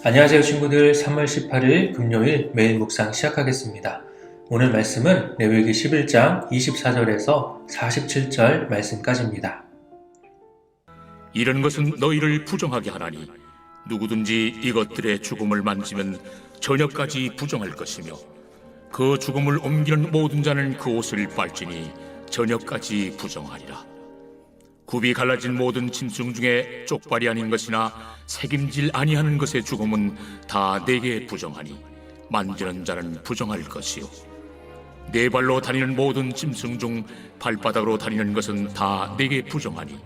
안녕하세요 친구들. 3월 18일 금요일 매일 묵상 시작하겠습니다. 오늘 말씀은 레위기 11장 24절에서 47절 말씀까지입니다. 이런 것은 너희를 부정하게 하나니 누구든지 이것들의 죽음을 만지면 저녁까지 부정할 것이며 그 죽음을 옮기는 모든 자는 그 옷을 빨지니 저녁까지 부정하리라. 굽이 갈라진 모든 짐승 중에 쪽발이 아닌 것이나 새김질 아니하는 것의 죽음은 다 내게 부정하니 만지는 자는 부정할 것이요 네 발로 다니는 모든 짐승 중 발바닥으로 다니는 것은 다 내게 부정하니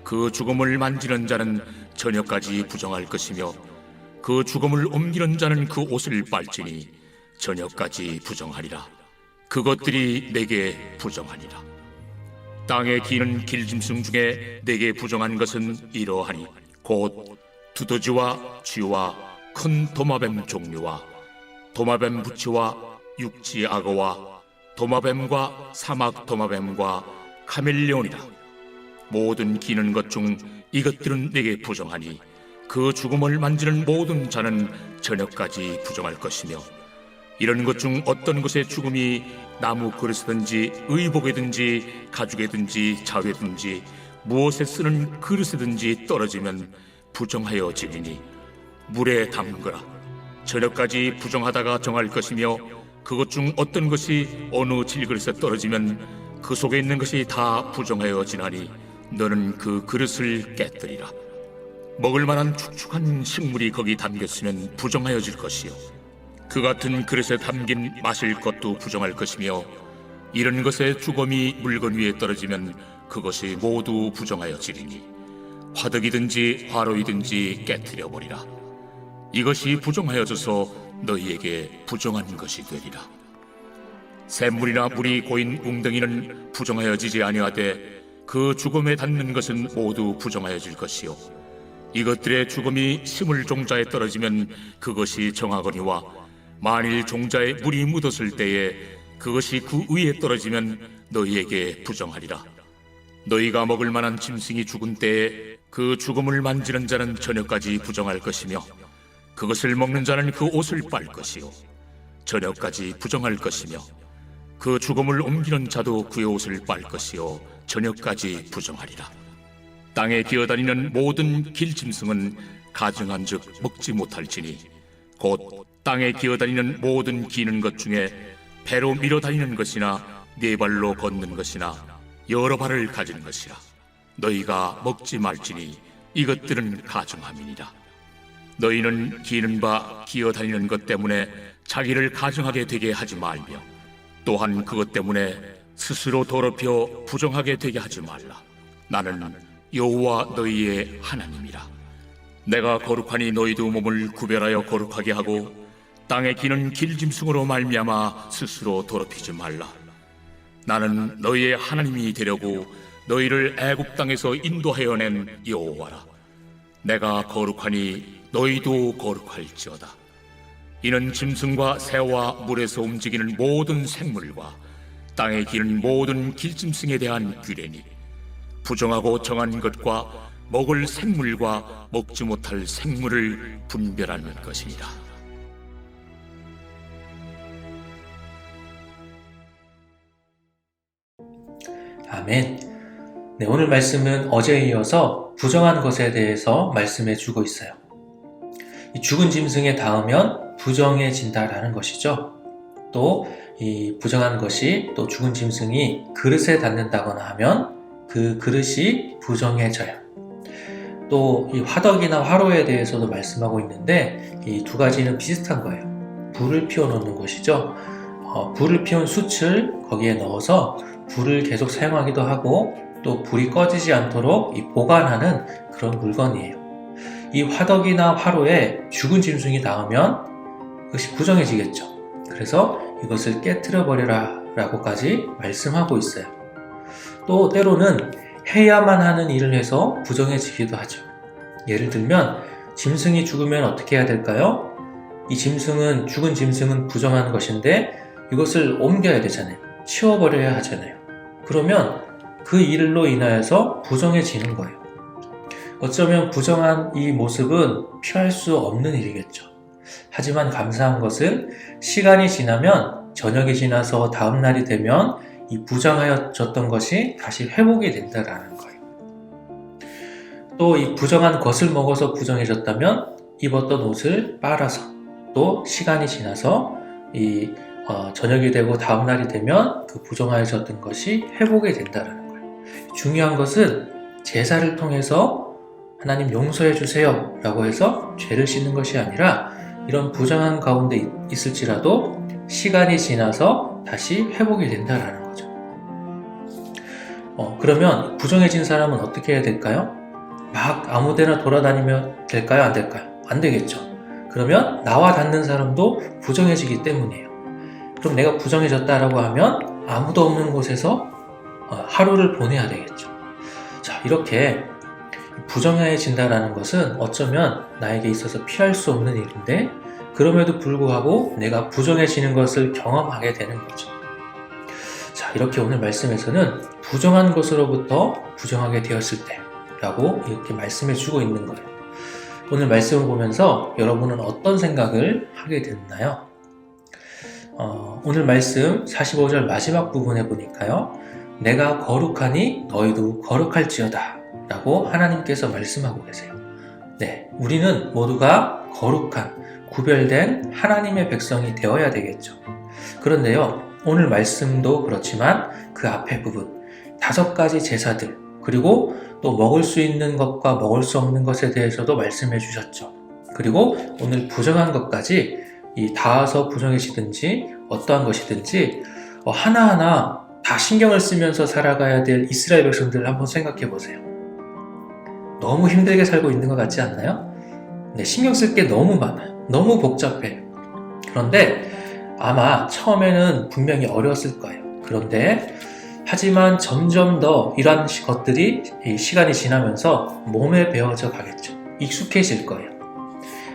그 죽음을 만지는 자는 저녁까지 부정할 것이며 그 죽음을 옮기는 자는 그 옷을 빨지니 저녁까지 부정하리라. 그것들이 내게 부정하니라. 땅에 기는 길짐승 중에 내게 부정한 것은 이러하니 곧 두더지와 쥐와 큰 도마뱀 종류와 도마뱀 부치와 육지 악어와 도마뱀과 사막 도마뱀과 카멜레온이라. 모든 기는 것 중 이것들은 내게 부정하니 그 죽음을 만지는 모든 자는 저녁까지 부정할 것이며 이런 것 중 어떤 것의 죽음이 나무 그릇이든지 의복이든지 가죽이든지 자회든지 무엇에 쓰는 그릇이든지 떨어지면 부정하여 지리니 물에 담그라. 저녁까지 부정하다가 정할 것이며 그것 중 어떤 것이 어느 질그릇에 떨어지면 그 속에 있는 것이 다 부정하여 지나니 너는 그 그릇을 깨뜨리라. 먹을 만한 축축한 식물이 거기 담겼으면 부정하여질 것이요 그 같은 그릇에 담긴 마실 것도 부정할 것이며 이런 것의 주검이 물건 위에 떨어지면 그것이 모두 부정하여지리니 화덕이든지 화로이든지 깨뜨려 버리라. 이것이 부정하여져서 너희에게 부정한 것이 되리라. 샘물이나 물이 고인 웅덩이는 부정하여지지 아니하되 그 죽음에 닿는 것은 모두 부정하여질 것이요 이것들의 죽음이 심을 종자에 떨어지면 그것이 정하거니와 만일 종자에 물이 묻었을 때에 그것이 그 위에 떨어지면 너희에게 부정하리라. 너희가 먹을 만한 짐승이 죽은 때에 그 죽음을 만지는 자는 저녁까지 부정할 것이며 그것을 먹는 자는 그 옷을 빨 것이요 저녁까지 부정할 것이며 그 죽음을 옮기는 자도 그의 옷을 빨 것이요 저녁까지 부정하리라. 땅에 기어다니는 모든 길짐승은 가증한즉 먹지 못할지니 곧 땅에 기어다니는 모든 기는 것 중에 배로 밀어다니는 것이나 네 발로 걷는 것이나 여러 발을 가진 것이라. 너희가 먹지 말지니 이것들은 가증함이니라. 너희는 기는 바 기어다니는 것 때문에 자기를 가증하게 되게 하지 말며 또한 그것 때문에 스스로 더럽혀 부정하게 되게 하지 말라. 나는 여호와 너희의 하나님이라. 내가 거룩하니 너희도 몸을 구별하여 거룩하게 하고 땅에 기는 길짐승으로 말미암아 스스로 더럽히지 말라. 나는 너희의 하나님이 되려고 너희를 애굽 땅에서 인도하여 낸 여호와라. 내가 거룩하니 너희도 거룩할지어다. 이는 짐승과 새와 물에서 움직이는 모든 생물과 땅에 기는 모든 길짐승에 대한 규례니 부정하고 정한 것과 먹을 생물과 먹지 못할 생물을 분별하는 것이니라. 아멘. 네, 오늘 말씀은 어제에 이어서 부정한 것에 대해서 말씀해 주고 있어요. 이 죽은 짐승에 닿으면 부정해진다라는 것이죠. 또 이 부정한 것이 또 죽은 짐승이 그릇에 닿는다거나 하면 그 그릇이 부정해져요. 또 이 화덕이나 화로에 대해서도 말씀하고 있는데 이 두 가지는 비슷한 거예요. 불을 피워 놓는 것이죠. 불을 피운 숯을 거기에 넣어서 불을 계속 사용하기도 하고 또 불이 꺼지지 않도록 보관하는 그런 물건이에요. 이 화덕이나 화로에 죽은 짐승이 닿으면 그것이 부정해지겠죠. 그래서 이것을 깨트려 버려라 라고까지 말씀하고 있어요. 또 때로는 해야만 하는 일을 해서 부정해지기도 하죠. 예를 들면 짐승이 죽으면 어떻게 해야 될까요? 이 죽은 짐승은 부정한 것인데 이것을 옮겨야 되잖아요. 치워버려야 하잖아요. 그러면 그 일로 인하여서 부정해지는 거예요. 어쩌면 부정한 이 모습은 피할 수 없는 일이겠죠. 하지만 감사한 것은 시간이 지나면, 저녁이 지나서 다음 날이 되면 이 부정하여졌던 것이 다시 회복이 된다라는 거예요. 또 이 부정한 것을 먹어서 부정해졌다면 입었던 옷을 빨아서, 또 시간이 지나서 저녁이 되고 다음 날이 되면 그 부정하여졌던 것이 회복이 된다라는 거예요. 중요한 것은 제사를 통해서 하나님 용서해 주세요 라고 해서 죄를 씻는 것이 아니라, 이런 부정한 가운데 있을지라도 시간이 지나서 다시 회복이 된다라는 거죠. 그러면 부정해진 사람은 어떻게 해야 될까요? 막 아무데나 돌아다니면 될까요? 안 될까요? 안 되겠죠. 그러면 나와 닿는 사람도 부정해지기 때문이에요. 그럼 내가 부정해졌다라고 하면 아무도 없는 곳에서 하루를 보내야 되겠죠. 자, 이렇게 부정해진다라는 것은 어쩌면 나에게 있어서 피할 수 없는 일인데, 그럼에도 불구하고 내가 부정해지는 것을 경험하게 되는 거죠. 자, 이렇게 오늘 말씀에서는 부정한 것으로부터 부정하게 되었을 때 라고 이렇게 말씀해 주고 있는 거예요. 오늘 말씀을 보면서 여러분은 어떤 생각을 하게 됐나요? 오늘 말씀 45절 마지막 부분에 보니까요, 내가 거룩하니 너희도 거룩할지어다 라고 하나님께서 말씀하고 계세요. 네, 우리는 모두가 거룩한, 구별된 하나님의 백성이 되어야 되겠죠. 그런데요, 오늘 말씀도 그렇지만 그 앞에 부분 5가지 제사들, 그리고 또 먹을 수 있는 것과 먹을 수 없는 것에 대해서도 말씀해 주셨죠. 그리고 오늘 부정한 것까지 닿아서 부정해지든지 어떠한 것이든지 하나하나 다 신경을 쓰면서 살아가야 될 이스라엘 백성들을 한번 생각해 보세요. 너무 힘들게 살고 있는 것 같지 않나요? 네, 신경 쓸 게 너무 많아요. 너무 복잡해요. 그런데 아마 처음에는 분명히 어려웠을 거예요. 그런데 하지만 점점 더 이러한 것들이 시간이 지나면서 몸에 배어져 가겠죠. 익숙해질 거예요.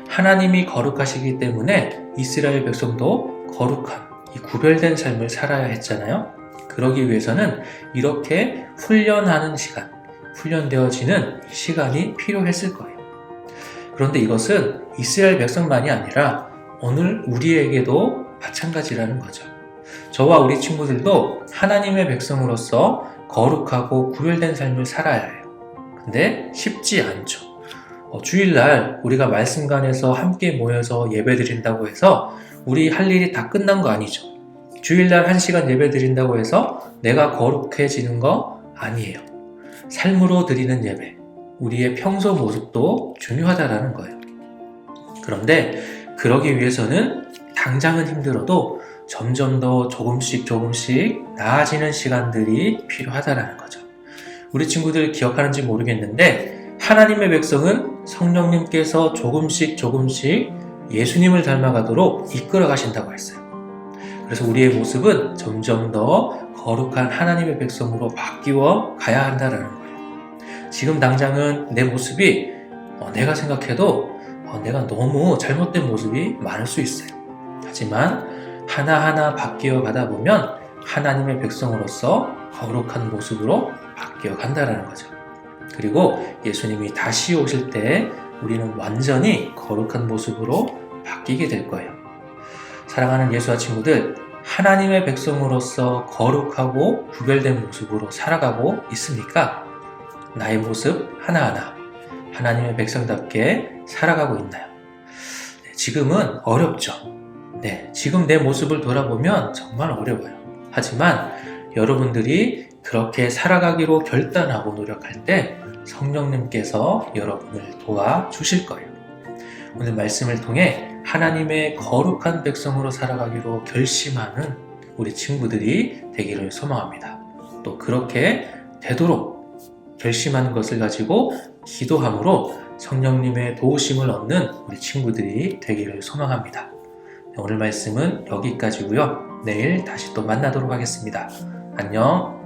하나님이 거룩하시기 때문에 이스라엘 백성도 거룩한, 이 구별된 삶을 살아야 했잖아요. 그러기 위해서는 이렇게 훈련하는 시간, 훈련되어지는 시간이 필요했을 거예요. 그런데 이것은 이스라엘 백성만이 아니라 오늘 우리에게도 마찬가지라는 거죠. 저와 우리 친구들도 하나님의 백성으로서 거룩하고 구별된 삶을 살아야 해요. 근데 쉽지 않죠. 주일날 우리가 말씀관에서 함께 모여서 예배 드린다고 해서 우리 할 일이 다 끝난 거 아니죠. 주일날 1시간 예배 드린다고 해서 내가 거룩해지는 거 아니에요. 삶으로 드리는 예배, 우리의 평소 모습도 중요하다라는 거예요. 그런데 그러기 위해서는 당장은 힘들어도 점점 더 조금씩 나아지는 시간들이 필요하다라는 거죠. 우리 친구들 기억하는지 모르겠는데, 하나님의 백성은 성령님께서 조금씩 예수님을 닮아가도록 이끌어 가신다고 했어요. 그래서 우리의 모습은 점점 더 거룩한 하나님의 백성으로 바뀌어 가야 한다는 거예요. 지금 당장은 내 모습이 내가 생각해도 내가 너무 잘못된 모습이 많을 수 있어요. 하지만 하나하나 바뀌어 가다 보면 하나님의 백성으로서 거룩한 모습으로 바뀌어 간다는 거죠. 그리고 예수님이 다시 오실 때 우리는 완전히 거룩한 모습으로 바뀌게 될 거예요. 사랑하는 예수와 친구들, 하나님의 백성으로서 거룩하고 구별된 모습으로 살아가고 있습니까? 나의 모습 하나하나 하나님의 백성답게 살아가고 있나요? 네, 지금은 어렵죠. 네, 지금 내 모습을 돌아보면 정말 어려워요. 하지만 여러분들이 그렇게 살아가기로 결단하고 노력할 때 성령님께서 여러분을 도와주실 거예요. 오늘 말씀을 통해 하나님의 거룩한 백성으로 살아가기로 결심하는 우리 친구들이 되기를 소망합니다. 또 그렇게 되도록 결심하는 것을 가지고 기도함으로 성령님의 도우심을 얻는 우리 친구들이 되기를 소망합니다. 오늘 말씀은 여기까지고요. 내일 다시 또 만나도록 하겠습니다. 안녕.